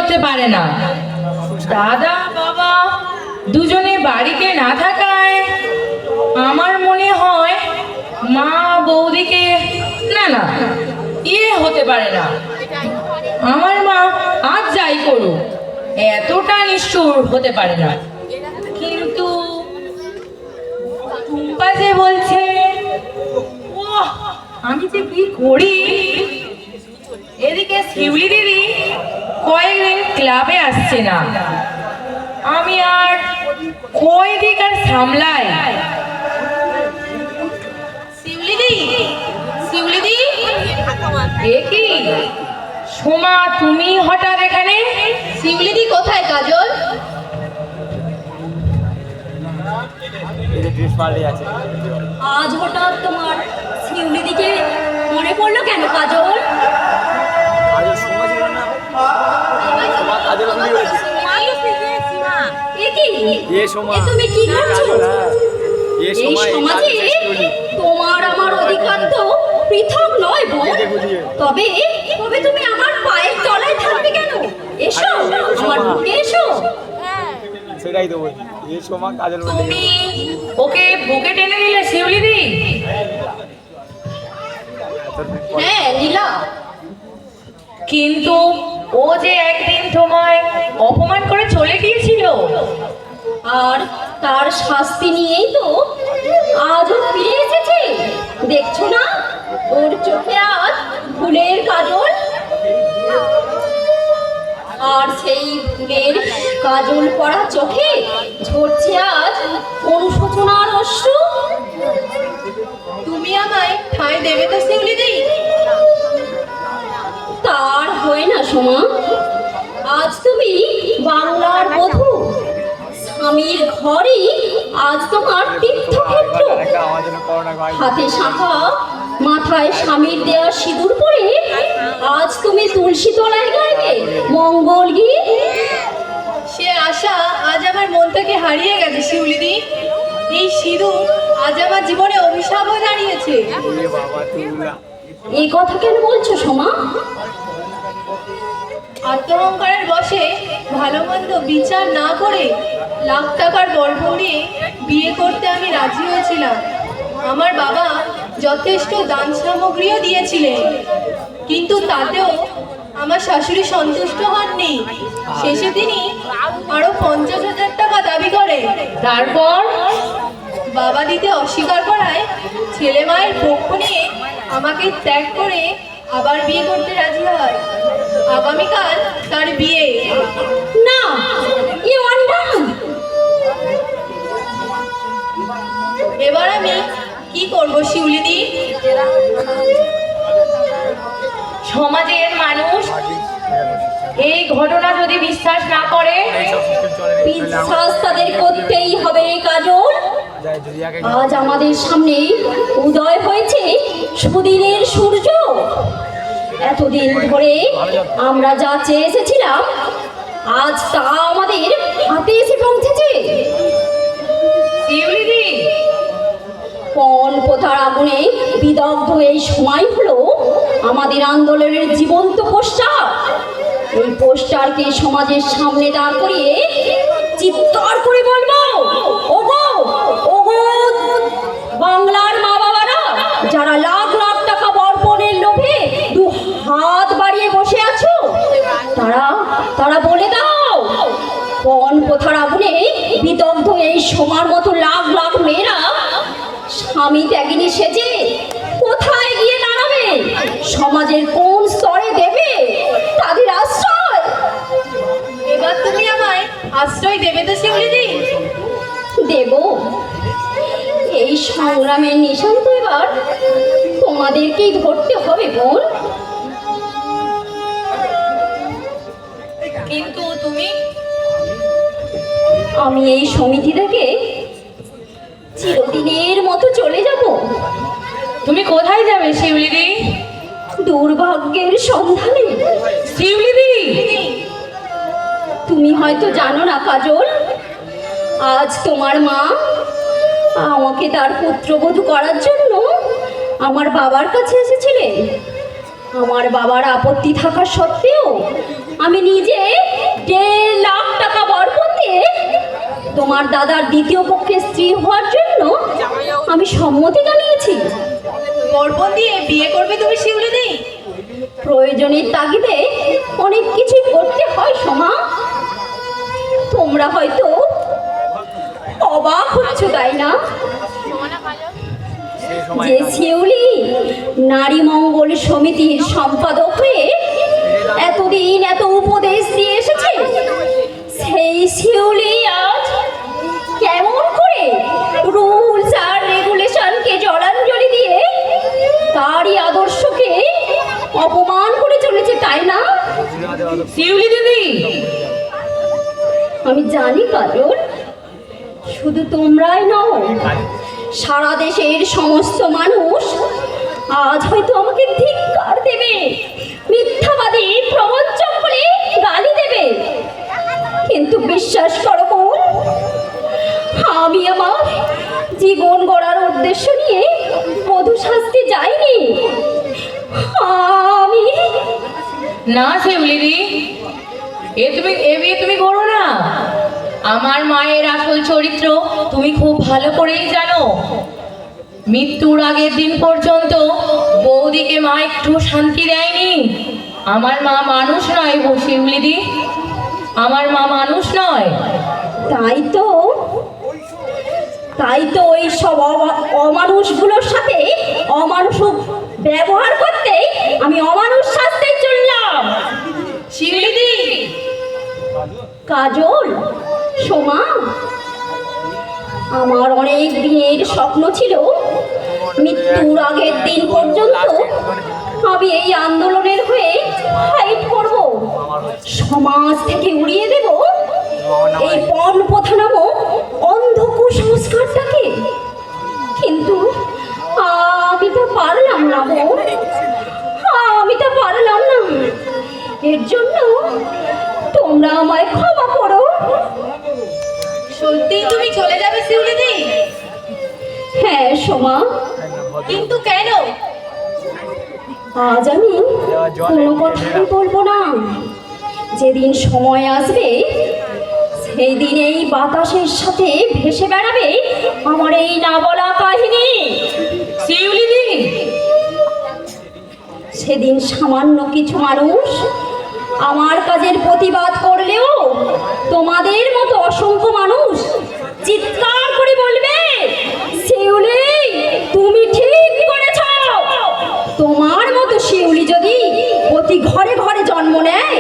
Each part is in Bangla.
করতে পারে না। দাদা বাবা দুজনে বাড়িতে না থাকায় আমার মনে হয় মা বৌদিকে না না হতে পারে না। আমার মা আজ যাই করুক এতটা নিষ্ঠুর হতে পারে না। কিন্তু টুম্পা যে বলছে আমি যে কি করি। এদিকে শিউলি দিদি কয়েকদিন ক্লাবে আসছে না, আমি আর কয়দিক আর সামলাই। শিউলিদি এ কি সোমা, তুমি হঠাৎ এখানে? শিউলিদি কোথায় কাজল? আজ হঠাৎ তোমার শিউলিদিকে মনে পড়লো কেন কাজল? তুমি কি করছো? এই সমাজে তোমার আমার অধিকার তো পৃথক নয় বোন। তবে তুমি আমার পায়ের তলায় থাকবে কেন? এসো আমার বুকে এসো। সেটাই তো বলি, এই সময় কাজের মধ্যে তুমি ওকে বুকে টেনে নিলে শিউলিদি? হ্যাঁ লীলা, কিন্তু ও যে একদিন তোমায় অপমান করে চলে গিয়েছিল, আর তার শাস্তি নিয়েই তো আজও ফিরে এসেছে। দেখছো না ওর চোখে আজ ফুলের কাজল, আর সেই ফুলের কাজল পড়া চোখে ঝরছে আজ অনুশোচনার অশ্রু। তুমি আমায় ঠাঁই দেবে তো শিউলিদি? তার হয় না সোমা, আজ তুমি বাংলার বধূ, স্বামীর ঘরই আজ তোমার তীর্থক্ষেত্র। হাতে শাখা, মাথায় স্বামীর দেওয়া সিঁদুর পরে আজ তুমি তুলসী তলায় গাইবে মঙ্গল গীত। সে আশা আজ আমার মন থেকে হারিয়ে গেছে শিউলিদি। এই সিঁদুর আজ আমার জীবনে অভিশাপ হয়ে দাঁড়িয়েছে। এই কথা কেন বলছো সোমা? আত্মহংকারের বশে ভালো মন্দ বিচার না করে লাখ টাকার গল্প নিয়ে বিয়ে করতে আমি রাজি হয়েছিলাম। আমার বাবা যথেষ্ট দান সামগ্রীও দিয়েছিলেন, কিন্তু তাতেও আমার শাশুড়ি সন্তুষ্ট হননি। শেষে তিনি আরো 50,000 টাকা দাবি করে। তারপর বাবা দিতে অস্বীকার করায় ছেলে মায়ের পক্ষ নিয়ে আমাকে ত্যাগ করে আবার বিয়ে করতে রাজি হয়। আগামীকাল তার বিয়ে। না, এবার আমি কি করব শিউলিদি? সমাজের মানুষ এই ঘটনা যদি বিশ্বাস না করে, বিশ্বাস তাদের করতেই হবে কাজল। আজ আমাদের সামনে উদয় হয়েছে সুদিনের সূর্য। এতদিন ধরে আমরা যা চেয়ে এসেছিলাম আজ তা আমাদের হাতে এসে পৌঁছেছে। পণ প্রথার আগুনে বিদগ্ধ এই সময় হলো আমাদের আন্দোলনের জীবন্ত পোস্টার। এই পোস্টারকে সমাজের সামনে দাঁড় করিয়ে চিৎকার করে বলবো, ওগো ওগো বাংলার মা বাবারা, যারা লাখ লাখ টাকা বর্পণের লোভে দু হাত বাড়িয়ে বসে আছো, তারা বলে দাও, পণ প্রথার আগুনে বিদগ্ধ এই সময়ের মতো লাখ লাখ মেয়েরা স্বামী ত্যাগিনী সেজে কোথায় গিয়ে দাঁড়াবে? সমাজের কোন স্তরে দেবে তাদের আশ্রয়? এবার তুমি আমায় আশ্রয় দেবে তো শিউলিদি? দেব। এই সংগ্রামের নিশান তো এবার তোমাদেরকেই ধরতে হবে বোন। কিন্তু তুমি? আমি এই সমিতি থেকে চিরদিনের মতো চলে যাব। তুমি কোথায় যাবে শিউলিদি? দুর্ভাগ্যের সন্ধানে। শিউলিদি, তুমি হয়তো জানো না কাজল, আজ তোমার মা আমাকে তার পুত্রবধূ করার জন্য আমার বাবার কাছে এসেছিলেন। আমার বাবার আপত্তি থাকা সত্ত্বেও আমি নিজে 1.5 লাখ টাকা বরপণ দিয়ে তোমার দাদার দ্বিতীয় পক্ষের স্ত্রী হওয়ার জন্য আমি সম্মতি জানিয়েছি। বরপণ দিয়ে বিয়ে করবে তুমি শিউলিদি? প্রয়োজনের তাগিদে অনেক কিছুই করতে হয় সোমা। তোমরা হয়তো অবাক হচ্ছ, তাই না? যে শিউলি নারী মঙ্গল সমিতির সম্পাদক হয়ে এতদিন এত উপদেশ দিয়ে এসেছে, সেই শিউলি আজ কেমন করে রুলস আর রেগুলেশনকে জলাঞ্জলি দিয়ে তারই আদর্শকে অপমান করে চলেছে, তাই না? শিউলি দিদি, আমি জানি কাজল, শুধু তোমরাই নও, সারা দেশের সমস্ত মানুষ আজ হয়তো আমাকে ধিক্কার দেবে, মিথ্যাবাদী প্রবঞ্চক বলে গালি দেবে, কিন্তু বিশ্বাস করো বোন, আমি আমার জীবন গড়ার উদ্দেশ্য নিয়ে বধূ শাস্তি যাইনি। আমি না শিউলিদি, এ বিয়ে তুমি করো না। আমার মায়ের আসল চরিত্র তুমি খুব ভালো করেই জানো। মৃত্যুর আগের দিন পর্যন্ত বৌদিকে মা একটু শান্তি দেয়নি। আমার মা মানুষ নয় গো শিউলিদি, আমার মা মানুষ নয়। তাই তো ওই সব অমানুষগুলোর সাথে অমানুষ ব্যবহার করতে আমি অমানুষ শাস্তে চললাম। শিউলিদি, কাজল, সোমা, আমার অনেক দিনের স্বপ্ন ছিল মৃত্যুর আগের দিন পর্যন্ত আমি এই আন্দোলনের হয়ে ফাইট করব, সমাজ থেকে উড়িয়ে দেব এই পণ প্রথা নামক অন্ধ কুসংস্কারটাকে। কিন্তু আমি তো পারলাম না বোন, আমি তো পারলাম না। এর জন্য তোমরা আমায় ক্ষমা করো। সত্যিই তুমি চলে যাবে শিউলিদি? হ্যাঁ সোমা, কিন্তু কেন? আজ আমি কোনো কথাই বলবো না। যেদিন সময় আসবে সেই দিন এই বাতাসের সাথে ভেসে বেড়াবে আমার এই না বলা কাহিনী। শিউলিদি, সেদিন সামান্য কিছু মানুষ আমার কাজের প্রতিবাদ করলেও তোমাদের মতো অসংখ্য মানুষ চিৎকার করে বলবে, শিউলি তুমি ঠিক করেছ। তোমার মতো শিউলি যদি প্রতি ঘরে ঘরে জন্ম নেয়,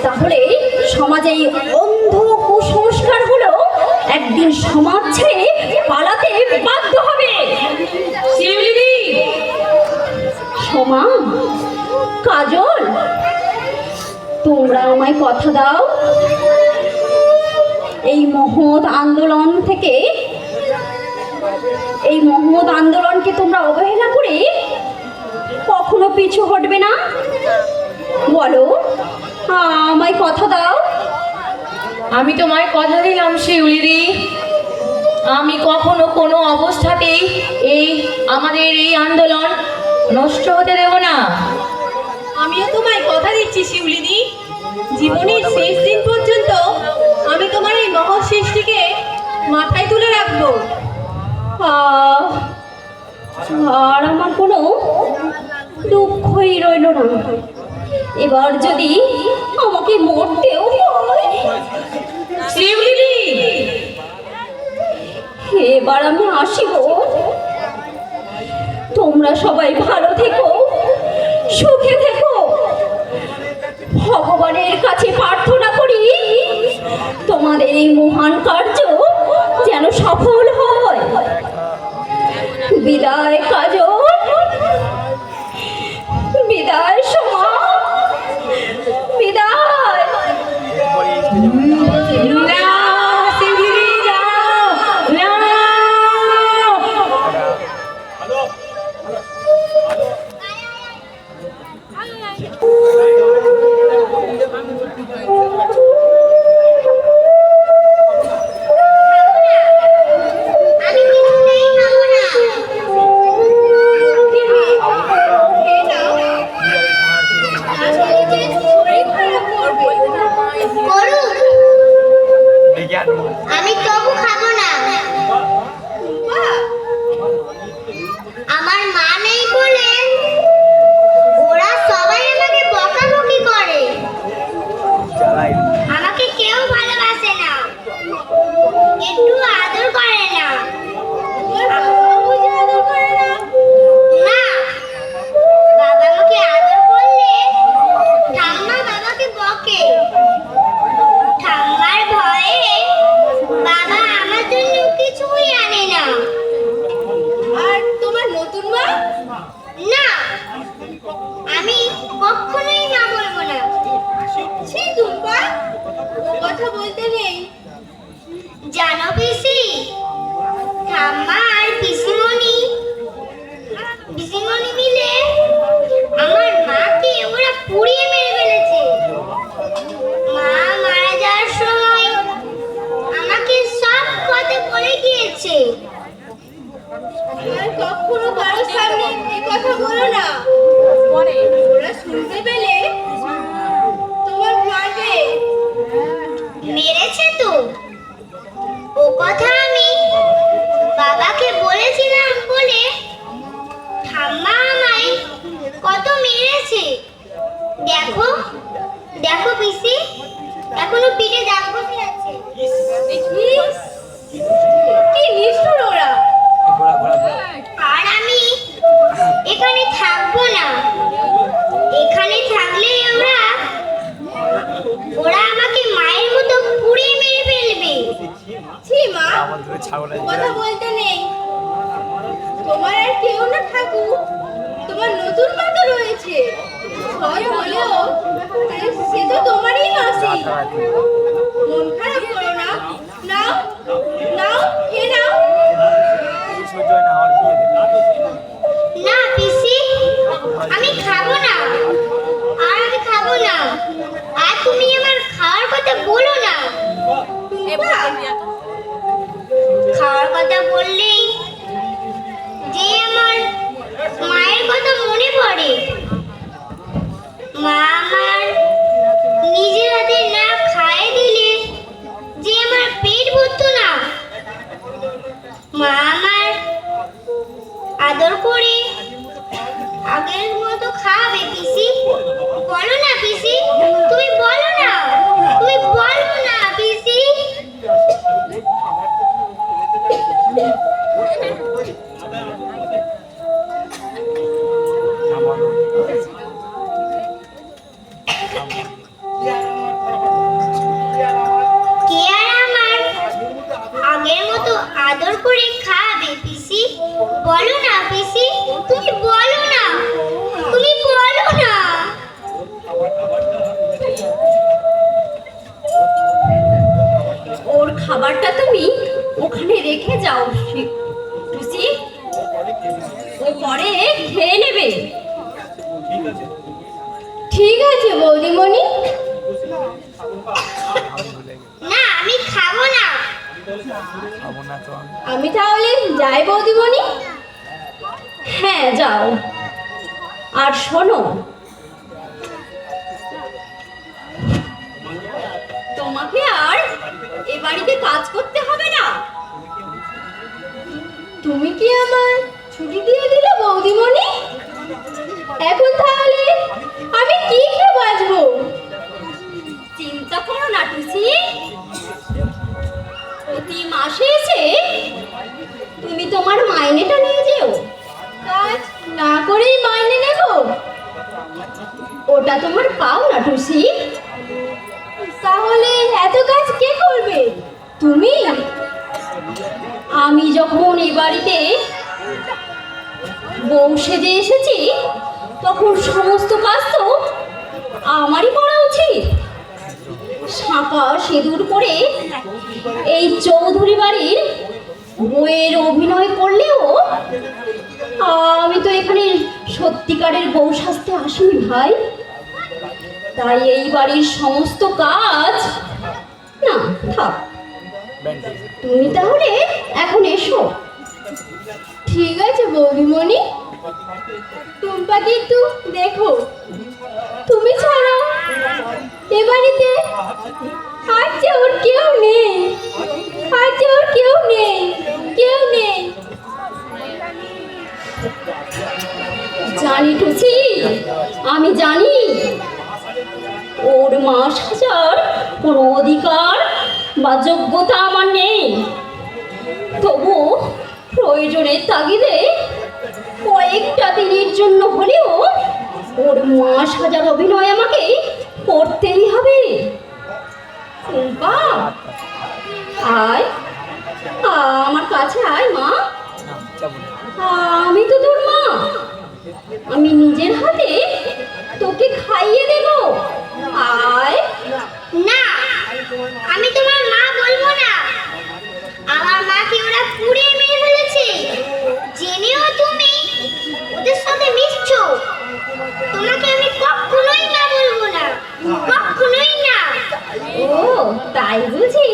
তাহলে সমাজে এই অন্ধ কুসংস্কারগুলো একদিন সমাজ ছেড়ে পালাতে বাধ্য হবে। শিউলিদি, সোমা, কাজল, তোমরা আমায় কথা দাও, এই মহৎ আন্দোলনকে তোমরা অবহেলা করে কখনো পিছু হটবে না। বলো, আমায় কথা দাও। আমি তোমায় কথা দিলাম শিউলিদি, আমি কখনো কোনো অবস্থাতেই আমাদের এই আন্দোলন নষ্ট হতে দেব না। আমিও তোমায় কথা দিচ্ছি শিউলিদি, জীবনের শেষ দিন পর্যন্ত আমি তোমার এই মহৎ সৃষ্টিকে মাথায় তুলে রাখবো। আর আমার কোনো দুঃখই রইল না। এবার যদি আমাকে মরতেও হয়, শিউলিদি, এবার আমি আসিব। তোমরা সবাই ভালো থেকো, সুখে থেকো। ভগবানের কাছে প্রার্থনা করি তোমাদের এই মহান কার্য যেন সফল হয়। বিদায় কাজল, বিদায় সোমা, বিদায়। না শিউলিদি, যাও না। যে শরীর খারাপ করবে। করুক, দেখে আনবো। আমি তবু খাবো না। টুম্পা, আমার মা নেই বলে ওরা সবাই আমাকে বকাবকি করে। জ্বালাই। আমাকে কেউ ভালোবাসে না, একটু আদর করে না। তোমার বাবা বুঝি আদর করে না? না, বাবা আমাকে আদর করলে ঠাম্মা বাবাকে বকে। ঠাম্মার ভয়ে বাবা আমার জন্য কিছুই আনে না। আর তোমার নতুন মা? না, আমি কখনোই না বলবো না। ছি টুম্পা, ও কথা বলতে নেই। জানো পিসি, ঠাম্মা আর পিসিমণি মিলে আমার মাকে ওরা পুড়িয়ে মেরে ফেলেছে। মা মারা যাওয়ার সময় আমাকে সব কথা বলে গিয়েছে। আর কখনো কারোর সামনে এই কথা বলো না, ওরা শুনতে পেলে তোমার মারবে। মেরেছে তো, ও কথা আমি বাবাকে বলেছিলাম বলে ঠাম্মা আমায় কত মেরেছে। দেখো দেখো পিসি, এখনো পিঠে দাগ বসে আছে। ইস, কি নিষ্ঠুর ওরা। ঘোরা ঘোরা ঘোরা। আর আমি এখানে থাকবো না। এখানে থাকলে ওরা আমাকে মায়ের মতো পুড়িয়ে মেরে ফেলবে। ছি মা, আমার ধরে ছাগল ও কথা বলতে নেই। তোমার আর কেউ না থাকুক, তোমার নতুন মা তো রয়েছে। সৎ হলেও সে তো তোমারই মাসি। মন খারাপ করো না, নাও নাও, খেয়ে নাও। সহ্য হয় না আমার বিয়ে দেবে। না পিসি, আমি খাবো না। আর আমি খাবো না। আর তুমি আমার খাওয়ার কথা বলো না। টুম্পা, খাওয়ার কথা বললেই যে আমার মায়ের কথা মনে পড়ে। মা আমার নিজের হাতে না খাইয়ে দিলে যে আমার পেট ভরতো না। মা আমার আদর করে আগের মতো খাবে পিসি। বলো না পিসি, তুমি বলো না, তুমি বলো না পিসি। কে আর আমার আগের মতো আদর করে খাবে পিসি? বলো না পিসি, তুমি বলো না, তুমি বলো না। ওর খাবারটা তুমি ওখানে রেখে যাও টুসি, ও পরে খেয়ে নেবে। ঠিক আছে বৌদিমণি। না, আমি খাবো না। খাবো না তো আমি। আমি তাহলে যাই বৌদিমণি। হ্যাঁ যাও। আর শোনো, তোমাকে আর এ বাড়িতে কাজ করতে হবে না। তুমি কি আমার ছুটি দিয়ে দিলে বৌদিমণি? এখন তাহলে আমি কি খেয়ে বাঁচবো? চিন্তা করো না টুসি, প্রতি মাসে এসে তুমি তোমার মাইনেটা নিয়ে যেও। কাজ না করেই মাইনে নেব? ওটা তোমার পাও না টুসি। তাহলে এত কাজ কে করবে? তুমি? আমি যখন এই বাড়িতে বউ সেজে এসেছি তখন সমস্ত কাজ তো আমারই করা উচিত। শাঁখা সিঁদুর করে এই চৌধুরী বাড়ির বউয়ের অভিনয় করলেও আমি তো এখানে সত্যিকারের বউ সাজতে আসিনি ভাই। তাই এই বাড়ির সমস্ত কাজ না থাক, তুমি তাহলে এখন এসো। ঠিক আছে বৌদিমণি, টুম্পাকে একটু দেখো, তুমি ছাড়া এ বাড়িতে আজ ওর কেউ নেই, আজ ওর কেউ নেই, কেউ নেই। জানি টুসি, আমি জানি ওর মা সাজার কোনো অধিকার বা যোগ্যতা আমার নেই, তবু প্রয়োজনের তাগিদে কয়েকটা দিনের জন্য হলেও ওর মা সাজার অভিনয় আমাকে করতেই হবে। টুম্পা, আয়, আমার কাছে আয় মা। আমি তো তোর মা, আমি নিজের হাতে তোকে খাইয়ে দেব। আয়। না, আমি তোমার মা বলবো না। আমার মাকে ওরা পুড়িয়ে মেরে ফেলেছে। জেনেও তুমি ওদের সাথে মিশছো। তোমাকে আমি কখনোই না বলবো না, কখনোই না। ও তাই বুঝি?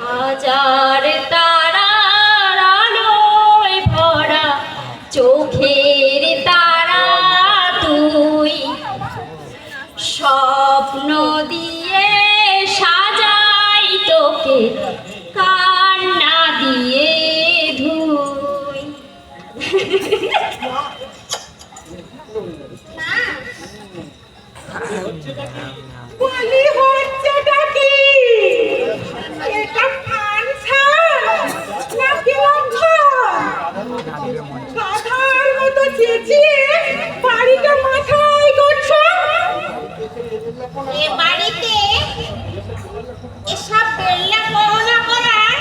হাজার তারার আলোয় ভরা চোখের তারা তুই, স্বপ্ন দিয়ে সাজাই তোকে কান্না দিয়ে ধুই। বলি হচ্ছেটা কি? এটা কানছাল নাকি লঙ্ঘন? গাধার মতো চেঁচিয়ে বাড়িটা মাথায় করছো। এ বাড়িতে এসব বেল্লা গহনা করার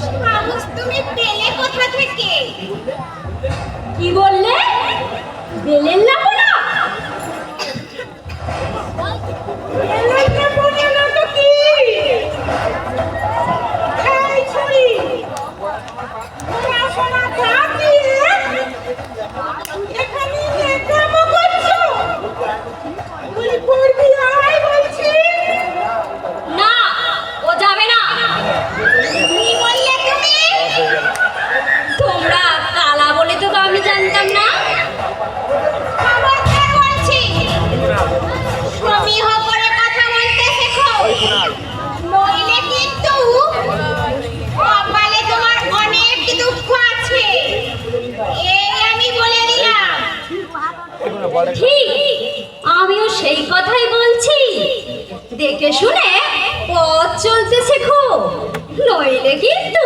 সাহস তুমি পেলে কোথা থেকে? কি বললে? বেলেন না বলা? এলাকা বলে না তো কি? এই ছুরি পড়াশোনা বাদ দিয়ে এখানে একামো করছো। বলি পড়বি আয় বলছি। না, ও যাবে না। কি বললে তুমি? তোমরা কালা বলে তো আমি জানতাম না। খবরদার বলছি, সমীহ করে কথা বলতে শেখো, নইলে কিন্তু কপালে তোমার অনেক দুঃখ আছে, এই আমি বলে দিলাম। ঠিক, আমিও সেই কথাই বলছি। দেখে শুনে পথ চলতে শেখো, নইলে কিন্তু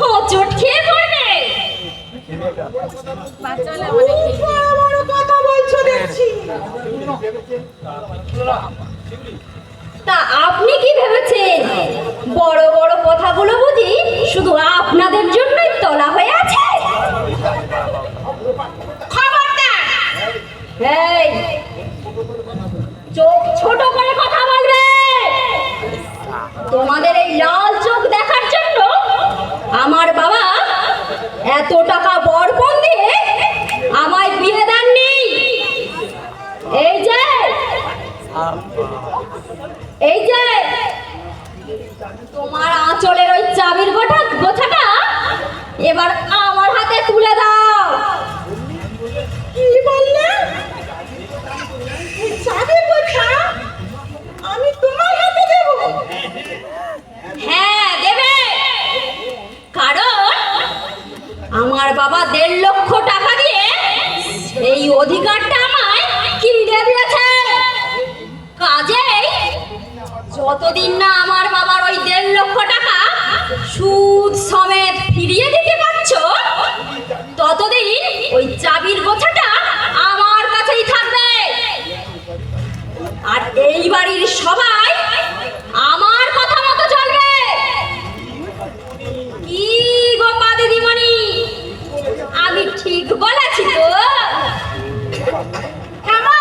হোঁচট খেয়ে পড়বে। বড় কথা বলছো দেখছি। তা আপনি কি ভেবেছেন বড় বড় কথাগুলো বুঝি শুধু আপনাদের জন্যই তোলা হয়ে আছে? খবরদার! এই, চোখ ছোট করে কথা বলবে। তোমাদের এই লাল চোখ দেখার জন্য আমার বাবা এত টাকা বরপণ দিয়ে আমায় বিয়ে দেননি। এই যে, এই যে তোমার আঁচলের ওই চাবির গোছাটা এবার আমার হাতে তুলে দাও। কি বললে? এই চাবির কথা আমি তোমার হাতে দেব? হ্যাঁ দেবে, কারণ আমার বাবা 1.5 লক্ষ টাকা দিয়ে এই অধিকারটা আমায় কিনে দিয়েছে। কাজেই যতদিন না আমার বাবার ওই 1.5 লক্ষ টাকা সুদ সমেত ফিরিয়ে দিতে পারছো, ততদিন ওই চাবির গোছাটা আমার কাছেই থাকবে। আর এই বাড়ির সবাই আমার কথা মতো চলবে। কি গোপা দিদিমণি, আমি ঠিক বলেছি তো? থামো!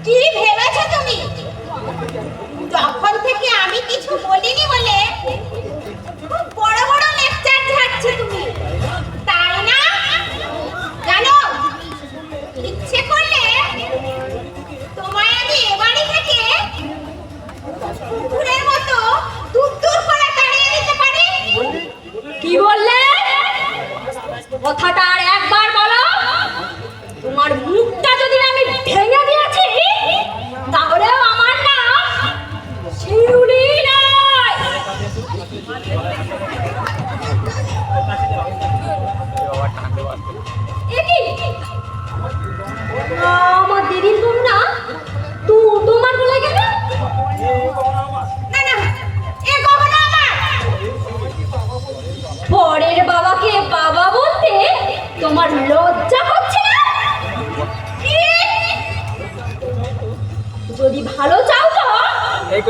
কি ভেবেছো তুমি? যখন থেকে আমি কিছু বলিনি বলে খুব বড় বড় লেকচার ঝাড়ছো তুমি, তাই না? জানো, ইচ্ছে করলে তোমায় আমি এ বাড়ি থেকে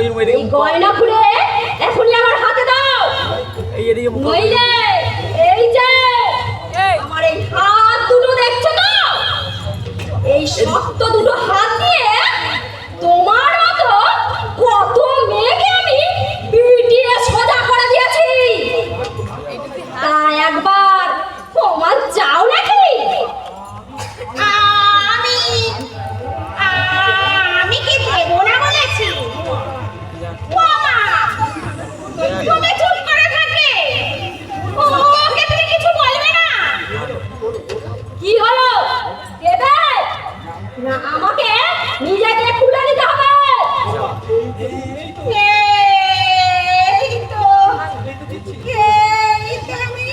কইর মেরে এই গয়না খুলে এখনই আমার হাতে দাও, এই এদিকে মুখ নইলে এই যে আমার এই হাত দুটো দেখছো তো, এই শক্ত দুটো হাত দিয়ে তোমার মতো কত মেয়েকে আমি পিটিয়ে সোজা করে দিয়েছি। তা একবার তোমার চাও নাকি? আমি কি দেবো না বলেছি? বাবা, তুমি চুপ করে থাকে। ওকে তুমি কিছু বলবে না? কি হলো দেবে না? আমাকে নিজেকে খুলে নিতে হবে। এই তো আমি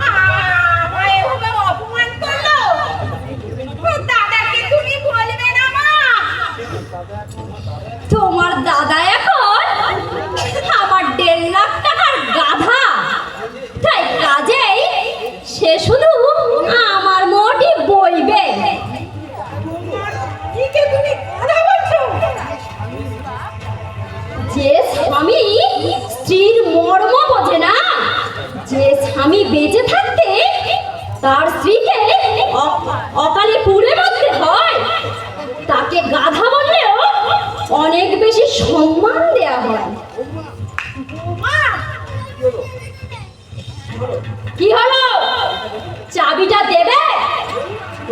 আমায় এভাবে অপমান করলো। দাদাকে তুমি বলবে না মা? তোমার দাদা এখন আমার 1.5 লাখ টাকার গাধা, তাই কাজেই সে শুধু আমার মোটি বইবে। কিকে তুমি কথা বলছো? যে স্বামী স্ত্রীর মর্ম বোঝে না, যে স্বামী বেঁচে থাকতে তার স্ত্রীকে অকালে পুড়ে মরতে হয়, তাকে গাধা বললেও অনেক বেশি সম্মান দেয়া হয়। কি হলো? চাবিটা দেবে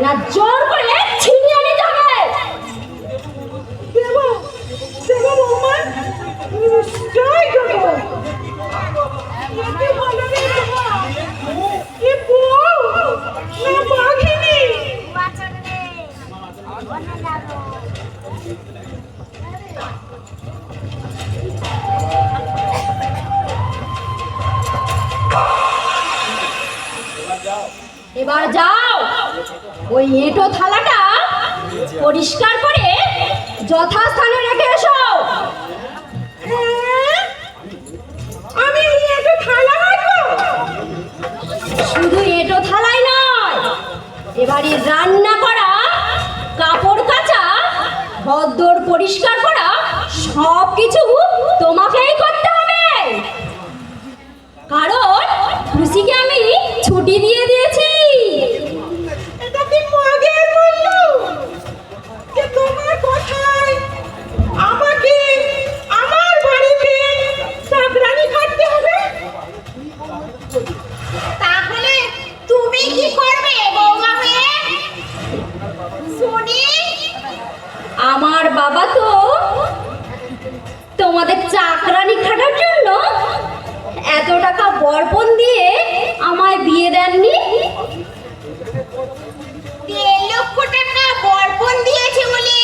না জোর করে ছিনিয়ে নিতে হবে? দেবো দেবো বৌমা, নিশ্চয়ই দেবো। কি বলো রে বাবা? কি বউ না বাঘিনী? এবার যাও, ওই এঁটো থালাটা পরিষ্কার করে যথাস্থানে রেখে এসো। আমি একটা থালা রাখবো? শুধু এঁটো থালাই নয়, এবারে রান্না করা, কাপড় কাচা, ঘরদোর পরিষ্কার করা সব কিছু তোমাকেই করতে হবে। কারণ খুশিকে আমি ছুটি দিয়ে দিয়েছি। এটা কি মাগের বললো যে তোমার কথায় আমাকে আমার বাড়িতে চাকরানি খাটতে হবে? তাহলে তুমি কি করবে বৌমা হয়ে? শুনি। আমার বাবা তো তোমাদের চাকরানি খাটার জন্য এত টাকা বরপণ দিয়ে আমায় বিয়ে দেননি। 1.5 লক্ষ টাকা বরপণ দিয়েছে বলে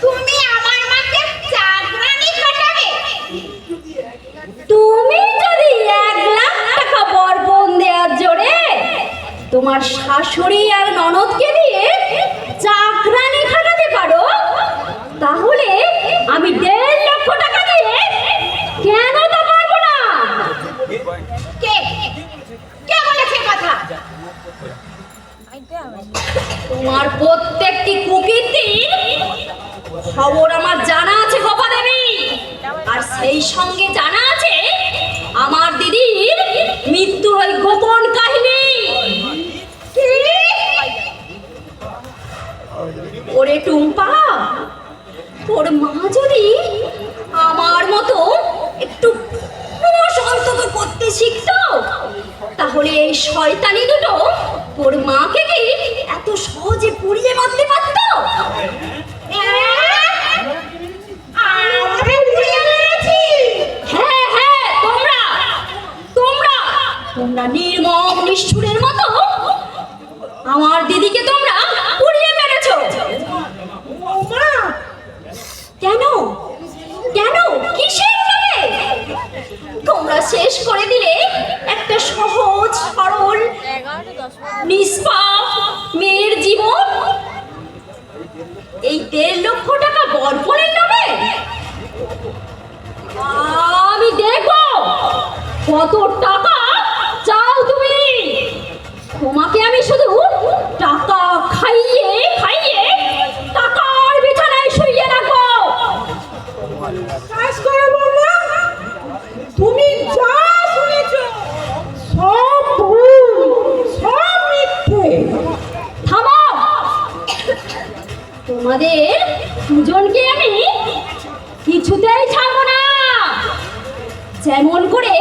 তুমি আমার মাকে চাকরানি খাটাবে? তুমি যদি 1 লাখ টাকা বরপণ দেওয়ার জোরে তোমার শাশুড়ি আর ননদকে দিয়ে চাকরানি খাটাতে পারো, তাহলে আমি 1.5 লক্ষ টাকা দিয়ে কেন তা পারবো না? কে কে বলেছে কথা? তোমার প্রত্যেকটি কুকীর্তির খবর আমার জানা আছে গোপা দেবী, আর সেই সঙ্গে জানা আছে আমার দিদির মৃত্যুর ওই গোপন কাহিনী। ওরে টুম্পা, তোর মা যদি আমার মতো একটু অন্তত করতে শিখতো, তাহলে এই শয়তানি দুটো তোর মাকে কি এত সহজে পুড়িয়ে মারতে পারতো? হ্যাঁ হ্যাঁ, তোমরা তোমরা তোমরা নির্মম নিষ্ঠুরের মতো আমার দিদিকে তোমরা পুড়িয়ে মেরেছো। কেন কেন কিসের নামে? তোমরা শেষ করে দিলে একটা সহজ সরল নিষ্পাপ মেয়ের জীবন। এই কত টাকা চাও তুমি? তোমাকে আমি শুধু টাকা খাইয়ে খাইয়ে টাকার বিছানায় শুইয়ে রাখবো। কাজ করো বৌমা, তুমি যা শুনেছো সব ভুল, সব মিথ্যে। থামো, তোমাদের দুজনকে আমি কিছুতেই ছাড়বো না। যেমন করে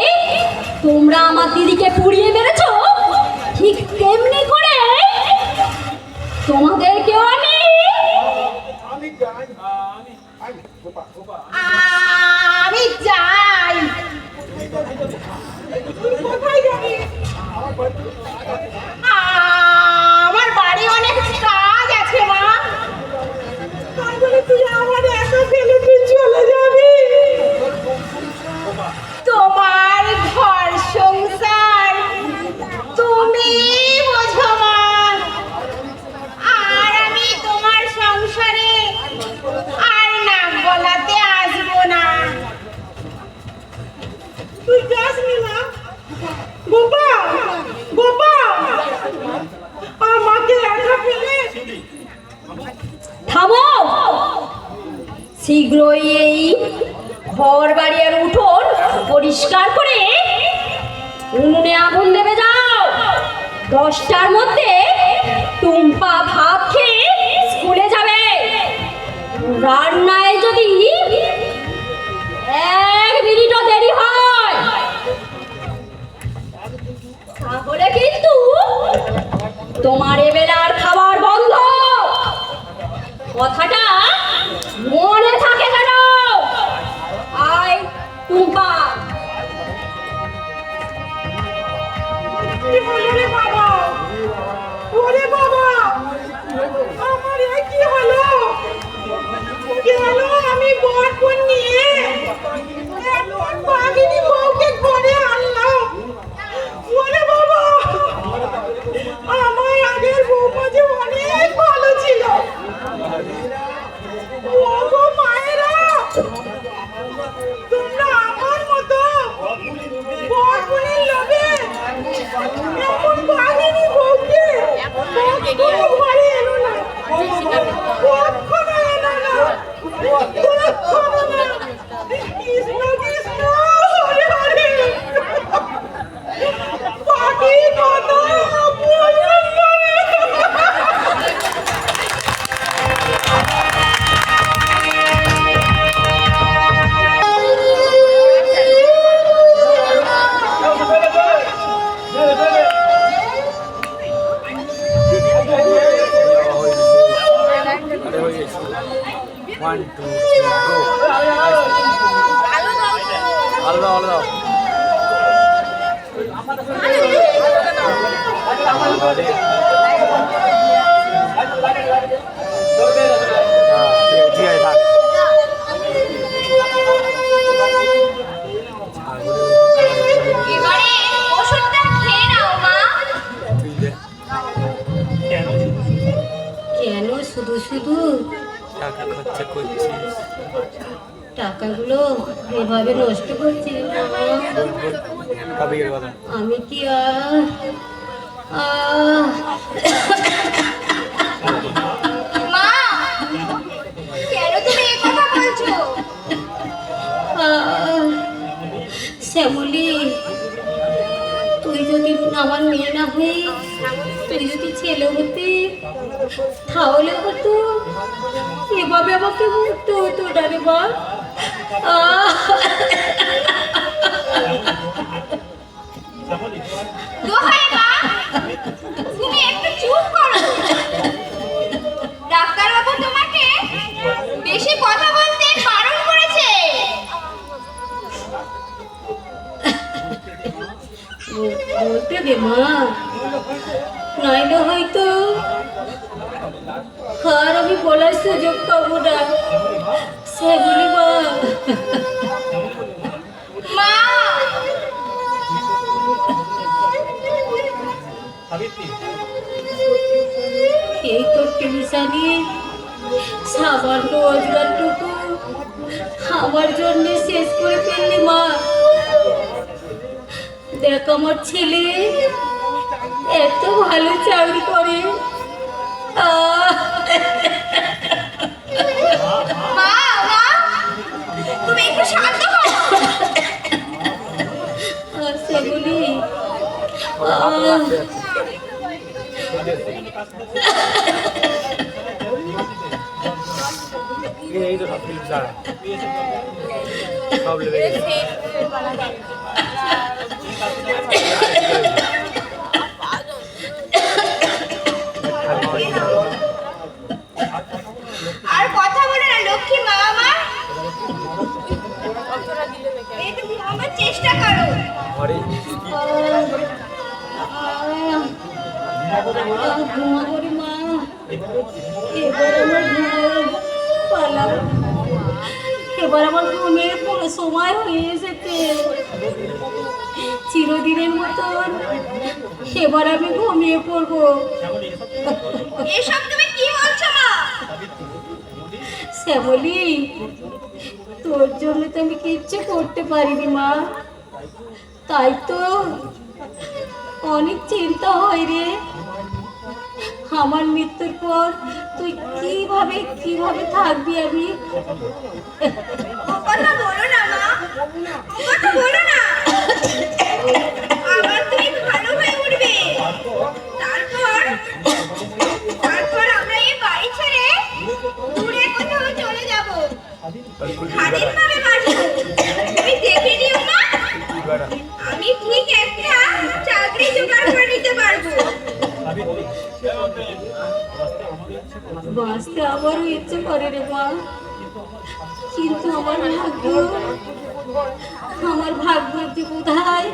তোমরা আমার দিদিকে পুড়িয়ে মেরেছো, ঠিক তেমনি করে তোমাদেরকেও আমি আমি যাই। কোথায় যাবি? আমার বাড়ি অনেক কাজ আছে মা। তারপরে তুই আমার একা ফেলে তুই চলে যাবি? তোমার ঘর সংসার তুমি বোঝো মা, আর আমি তোমার সংসারে আর নাক গলাতে আসবো না। তুই যাস না গোপাল, গোপাল, আমাকে একা ফেলে। থামো, শীঘ্রই এই ঘর বাড়ি আর উঠোন পরিষ্কার করে উনুনে আগুন দেবে যাও। 10টার মধ্যে টুম্পা ভাত খেয়ে স্কুলে যাবে। রান্নায় যদি 1 মিনিটও দেরি হয় তাহলে কিন্তু তোমার এবেলার খাবার বন্ধ। কথাটা মনে থাকে যেন। আয় টুম্পা। কি হলো রে বাবা? ওরে বাবা, আমার এ কি হলো? গেল আমি বরপুর নিয়ে এখন বাঘিনী বউকে ঘরে আনলাম। ওরে বাবা, আমার আগের বউমা যে অনেক ভালো ছিল। ওগো মায়েরা, তোমরা আমার মতো বরপুরের লোভে এমন বাঘিনী বউকে কখনো ঘরে এলো না, কখনো এলো না, কখনো না। কৃষ্ণ কৃষ্ণ হরে হরে, পাখি কথা বলবেন না রে। One, two, three, go. আলো দাও, আলো দাও। ঠিক আছে, থাক। এবারে ওষুধটা খেয়ে নাও মা। তুই দে। কেন শুধু শুধু টাকা খরচা করছিস। টাকাগুলো এভাবে নষ্ট করছি? কবে গেলে কথা? আমি কি মা, কেন তুমি এই কথা বলছো? শ্যামলী, তুই যদি আমার মেয়ে না হয়ে তুই যদি ছেলে হতে তাহলে হতো এভাবে আমাকে মরতে হতো না রে মা। দোহাই মা, তুমি একটু চুপ করো। ডাক্তারবাবু তোমাকে বেশি কথা বলতে বারণ করেছে। বলতে দে মা, নাইলে হয়তো আর আমি বলার সুযোগ পাবো না। সেগুলি মা। মা, এই তোর টিউশানি সামান্য রোজগারটুকু আমার জন্য শেষ করে ফেললি মা। দেখ আমার ছেলে এত ভালো চাকরি করে। আহ, মা মা তুমি একটু শান্ত হও। সেগুলি এই তো সব ফিল্ম ছাড়া সব লেগে গেছে। আর কথা বলে না লক্ষ্মী মা আমার। একটু ঘুমাবার চেষ্টা করো। আরে ঘুমাবো মা, এবার আমার পালাম, এবার আমার ঘুমিয়ে পড়ে সময় হয়ে এসেছে। চিরদিনের মতন এবার আমি ঘুমিয়ে পড়বো। এসব তুমি কি বলছো মা? শ্যামলি, তোর জন্য তো আমি কিচ্ছু করতে পারিনি মা, তাই তো অনেক চিন্তা হয় রে। আমার মৃত্যুর পর তুই কিভাবে থাকবি? আমি ও কথা বলো না মা, ও কথা বলো না। আবার তুমি ভালো হয়ে উঠবে। তারপর আমরা এই বাড়ি ছেড়ে দূরে কোথাও চলে যাব। স্বাধীনভাবে বাঁচবো। তুমি দেখে নিও মা, আমি ঠিক একটা চাকরি জোগাড় করে নিতে পারবো। বাঁচতে আমারও ইচ্ছে করে রে মা, কিন্তু আমার ভাগ্য যে কোথায়।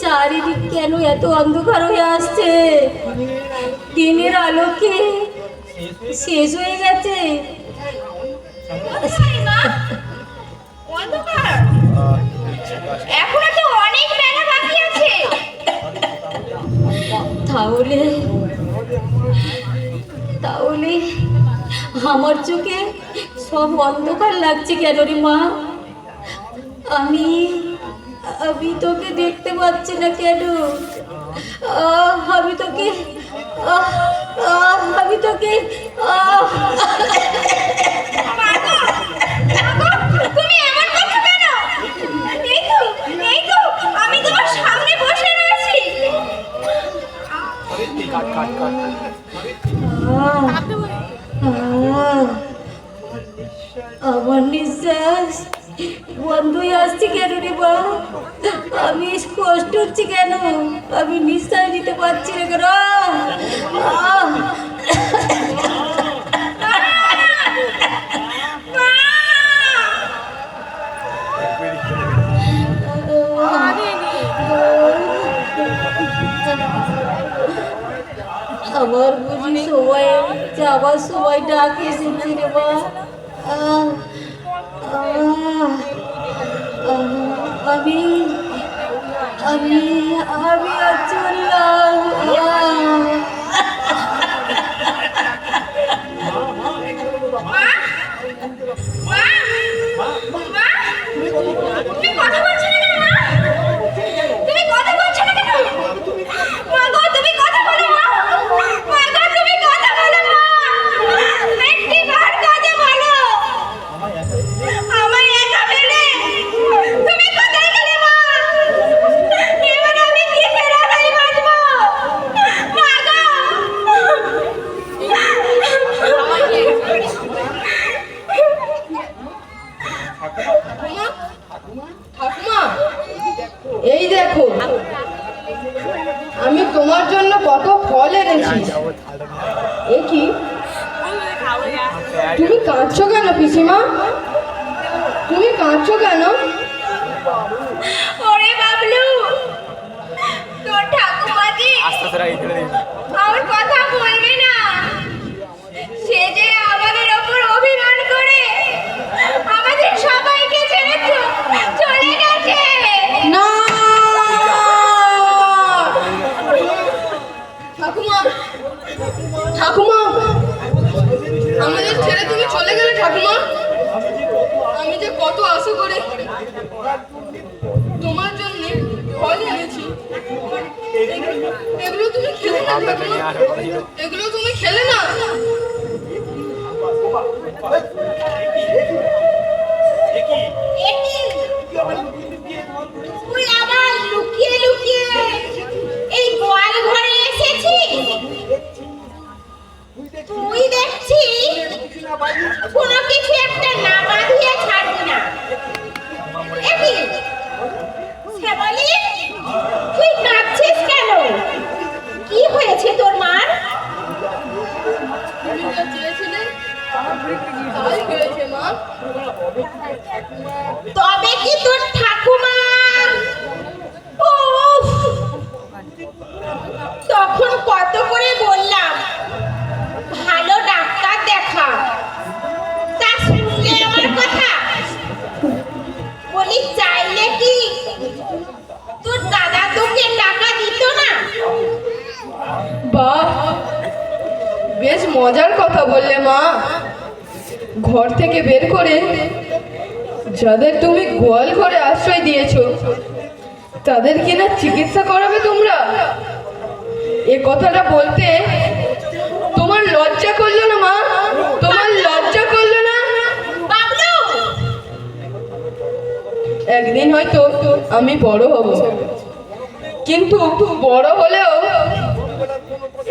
চারিদিক কেন এত অন্ধকার হয়ে আসছে? দিনের আলো কি শেষ হয়ে গেছে? মা, অন্ধকার? এখনো তো অনেক বেলা বাকি আছে। তাহলে আমার চোখে সব অন্ধকার লাগছে কেন রে মা? আমি তোকে দেখতে পাচ্ছি না কেন? আমি তোকে মাগো, তুমি এমন করছো কেন? এই তো, আমি তোমার সামনে বসে রয়েছি। কাট কাট কাট আমার নিঃশ্বাস বন্ধ হয়ে আসছে কেন রে মা? আমি কষ্ট হচ্ছে কেন? আমি নিঃশ্বাস নিতে পারছি না কেন? আমার বুঝি সবাই যাবার সময় ডাক এসেছি রে মা। আমি আমি আমি আর চললাম। তুমি কথা বলছো না কেন মা? তুমি কথা বলছো না কেন? মাগো, তুমি কথা বলো মা। মাগো, তুমি কথা বলো মা। একটিবার কথা বলো। আমায় একা ফেলে তুমি কোথায় গেলে মা? এবার আমি কি ফেরাটাই বাঁচবো? মাগো। ঠাকুমা, এই দেখো আমি তোমার জন্য কত ফল এনেছি। এ কি, তুমি কাঁদছো কেন পিসিমা? তুমি কাঁদছো কেন? ওরে বাবলু, তোর ঠাকুমা যে আস্তে আস্তে রাখি ফেলে দিবি। আমার কথা বলবে না। সে যে আমাদের ওপর অভিমান করে আমাদের সবাইকে ছেড়ে চলে গেছে। না ঠাকুমা, এগুলো তুমি খেলে না আপনার নিয়ে আসা কথা ছিল এগুলো তুমি খেলে না তুই আবার লুকিয়ে লুকিয়ে এই গোয়াল ঘরে এসেছিস? তুই দেখছি কোনো কিছু একটা না বাঁধিয়ে ছাড়বি না। একি শ্যামলী, তুই কাঁদছিস কেন? কি হয়েছে তোর মার? তুমি যা চেয়েছিলে তাই হয়েছে মা তবে কি তোর ঠাকুমা? উফ! তখন কত করে বললাম ভালো ডাক্তার দেখা, তা শুনলে আমার কথা? বলি চাইলে কি তোর দাদা তোকে টাকা দিত না? বাহ, বেশ মজার কথা বললে মা। ঘর থেকে বের করে যাদের তুমি গোয়াল ঘরে আশ্রয় দিয়েছো তাদের কিনা চিকিৎসা করাবে তোমরা? এ কথাটা বলতে তোমার লজ্জা করলো না মা? তোমার লজ্জা করলো না? বাবলু, একদিন হয়তো আমি বড় হব, কিন্তু বড় হলেও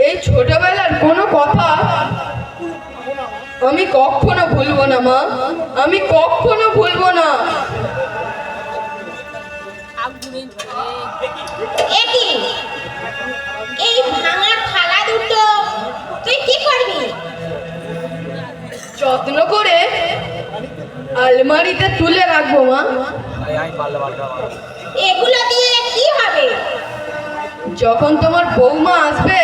এই ছোটবেলার কোনো কথা আমি কখনো ভুলবো না মা, আমি কখনো ভুলবো না। একি এই ভাঙা থালা দুটো তুই কি করবি? যত্ন করে আলমারিতে তুলে রাখবো মা। আমি পারলে পারতাম এগুলো দিয়ে কি হবে? যখন তোমার বৌমা আসবে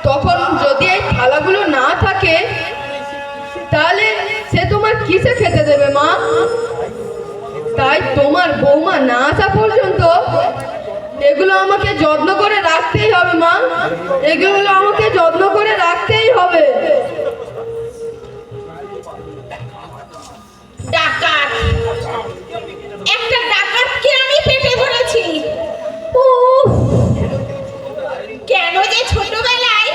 তখন যদি এই থালাগুলো না থাকে তাহলে সে তোমার কিসে খেতে দেবে মা? তাই তোমার বৌমা না আসা পর্যন্ত এগুলো আমাকে যত্ন করে রাখতেই হবে মা, এগুলো আমাকে যত্ন করে রাখতেই হবে। ডাকাত, একটা ডাকাতকে আমি পেটে ধরেছি। উফ! কেন যে ছোটবেলায়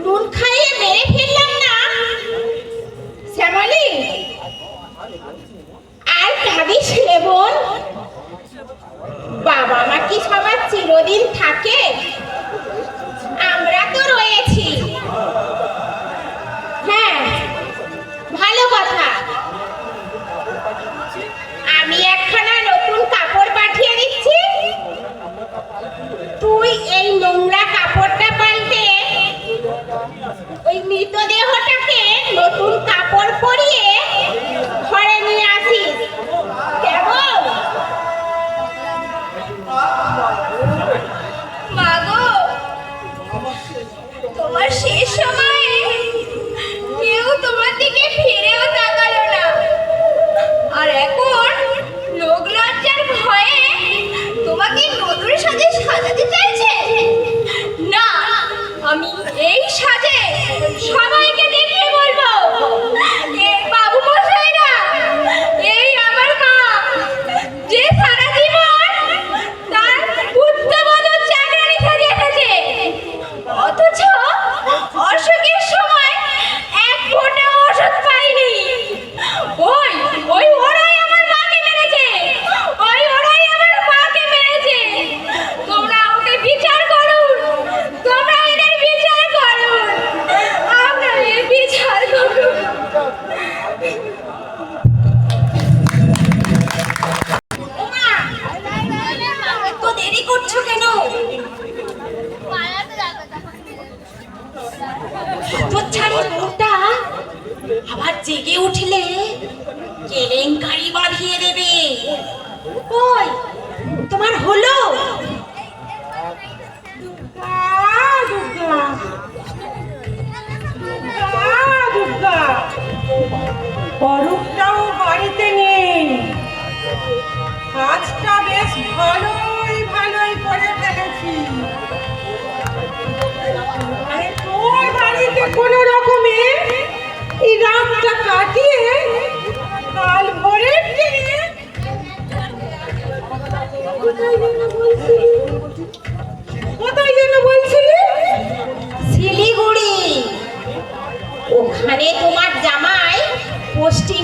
নুন খাইয়ে মেরে ফেললাম না। শ্যামলী, আর কাঁদিস রে বোন। বাবা মা কি সবার চিরদিন থাকে? আমরা তো রয়েছি। হ্যাঁ, ভালো কথা। আমি একখানা নতুন কাপড় পাঠিয়ে দিচ্ছি, তুই এই নোংরা কাপড়টা পাল্টে ওই মৃতদেহটাকে নতুন কাপড় পরিয়ে ঘরে নিয়ে আসিস, কেমন? মাগো, তোমার শেষ সময়ে কেউ তোমার দিকে ফিরেও তাকালো না, আর এখন লোক লজ্জার ভয়ে তোমাকে নতুন সাজে সাজাতে চাইছে। না, আমি এই সাজে সবাইকে দেখে বলবো, এ বাবু মশাইরা, এই আমার মা, যে সারা জীবন তার পুত্রবধূ চাকরানি সাজে এসেছে, অথচ অসুখের সময় এক ফোঁটা ওষুধ পাইনি। ওই ওই ওরাই আমার মাকে মেরেছে, ওই ওরাই আমার মাকে মেরেছে। তোমরা ওকে বিচার করুন, তোমরা এদের বিচার করুন, আমরা এর বিচার করুন। ওমা, এত দেরি করছো কেন? তোর বউটা আবার জেগে উঠলে কেলেঙ্কারি বাঁধিয়ে দেবে। ওই তোমার হলো? অরূপটাও বাড়িতে নেই। কাজটা বেশ ভালোই করে ফেলেছি। আরে তোর বাড়িতে কোনো রকমে এই রাতটা কাটিয়ে কাল ভোরের দিনে কোথায় যেন বলছি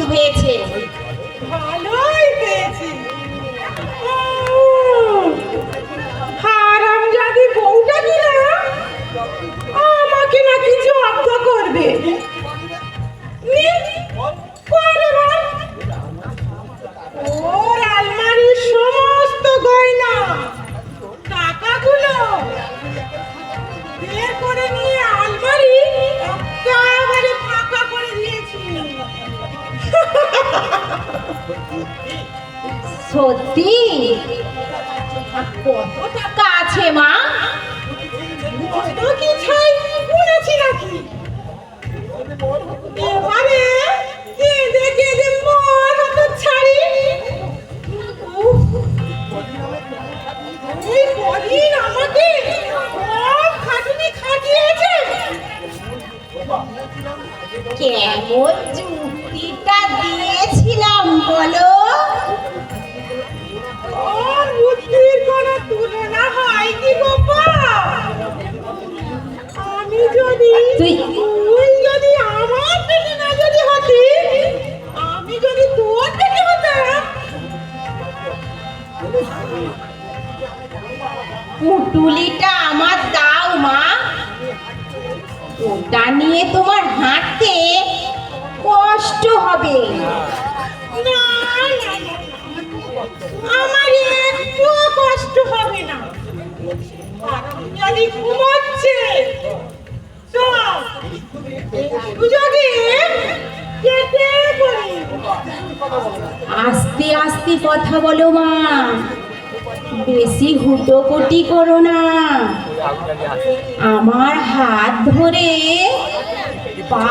হয়েছে? ভালোই পেয়েছি। হারামজাদি বউটা কিনা আমাকে নাকি জব্দ করবে। নে, কর এবার। ওর আলমারির সমস্ত গয়না টাকাগুলো বের করে নিয়ে আলমারি একেবারে ফাঁকা করে দিয়েছি। সত্যি? কত টাকা আছে মা? কত কি ছাই বলেছি নাকি? এবারে কেঁদে কেঁদে মন হতো ছাড়ি। উফ, এই কদিন আমাকে সব খাটুনি খাটিয়েছে। কেমন যুক্তিটা দিয়েছিলাম বলো? ওর বুদ্ধির কোনো তুলনা হয় কি গোপা? আমি যদি তুই যদি আমার পেটে না যদি হতি, আমি যদি তোর পেটে হতাম, পুটুলিটা আমার দাও মা, ওটা নিয়ে তোমার হাঁটতে কষ্ট হবে। না না না, আমার একটু কষ্ট হবে না। যদি ঘুমোচ্ছে চল সুযোগে কেটে পড়ি। আস্তে আস্তে কথা বলো মা, বেশি হুটোকুটি করো না। আমার হাত ধরে পা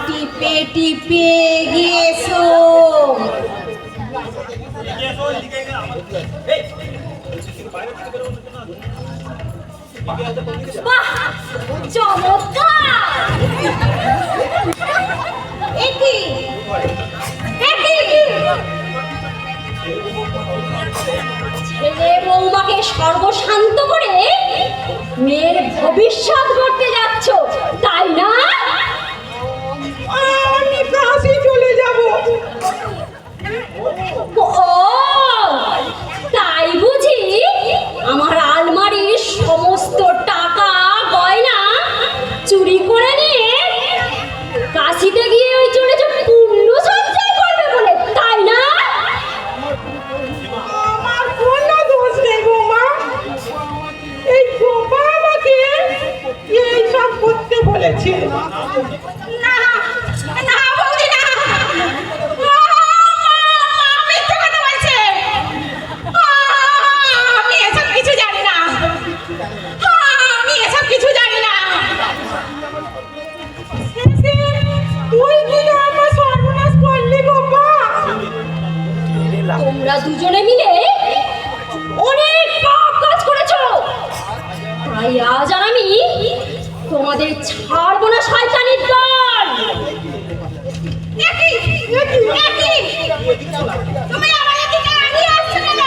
টিপে টিপে গিয়েছো। বাহ, চমৎকার! একি ছেলে বৌমাকে সর্বশান্ত করে মেয়ের ভবিষ্যৎ গড়তে যাচ্ছ, তাই না? আমি কাশি চলে যাব। ও তাই বুঝি? আমার আলমারির সমস্ত টাকা গয়না চুরি করে নিয়ে কাশিতে গিয়ে ওই চলে যে পুণ্য সঞ্চয় করবে বলে, তাই না? আমার কোনো দোষ নেই বৌমা। এই গোপা আমাকে এই সব করতে বলেছে। না না বৌদি না, মিথ্যে কথা বলছে। আমি এসব কিছু জানি না, আমি এসব কিছু জানি না। তুই কি আমার সর্বনাশ করলি গোপা? তোমরা দুজনে মিলে অনেক পাপ কাজ করেছো, তাই আজ আর আমি তোমাদের ছাড়বো না শয়তানির দল। তুমি আমাদের দিকে এগিয়ে আসছো কেন?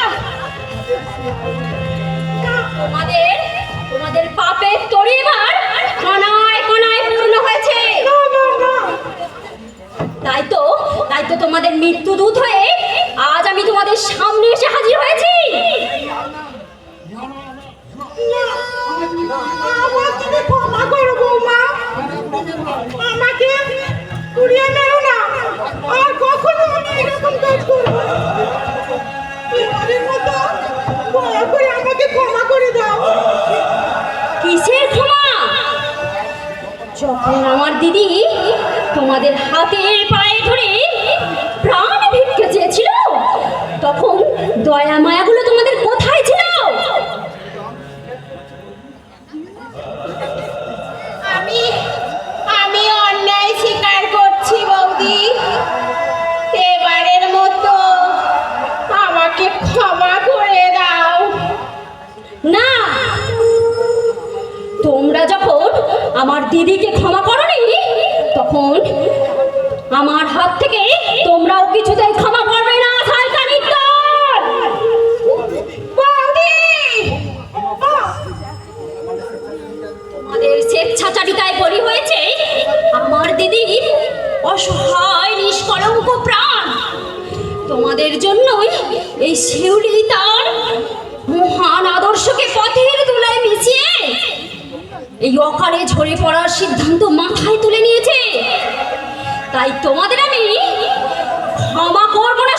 তোমাদের পাপের তরি এবার কণায় কণায় পূর্ণ হয়েছে। তাই তো তোমাদের মৃত্যু দূত হয়ে আজ আমি তোমাদের সামনে এসে হাজির হয়েছি। আমাকে ক্ষমা করো বৌমা। আমাকে পুড়িয়ে মেরো না। আর কখনো আমি এরকম কাজ করবো না। এবারের মতো দয়া করে আমাকে ক্ষমা করে দাও। কিসের ক্ষমা? যখন আমার দিদি তোমাদের হাতে পায়ে ধরে প্রাণ ভিক্ষে চেয়েছিল, তখন দয়া মায়াগুলো তোমাদের কোথায় ছিল? আমি অন্যায় স্বীকার করছি বৌদি, এবারের মতো আমাকে ক্ষমা করে দাও। না, তোমরা যখন আমার দিদিকে ক্ষমা করনি, তখন আমার হাত থেকে তোমরাও কিছুতেই ক্ষমা করবে না শয়তানির দল। বৌদি, তোমাদের স্বেচ্ছাচারিতায় বলি হয়েছে আমার দিদির অসহায় নিষ্কলঙ্ক প্রাণ তোমাদের জন্যই এই শিউলি তার মহান আদর্শকে পথের ধুলায় মিশিয়ে এই অকালে ঝরে পড়ার সিদ্ধান্ত মাথায় তুলে নিয়েছে। তাই তোমাদের আমি ক্ষমা করবো না।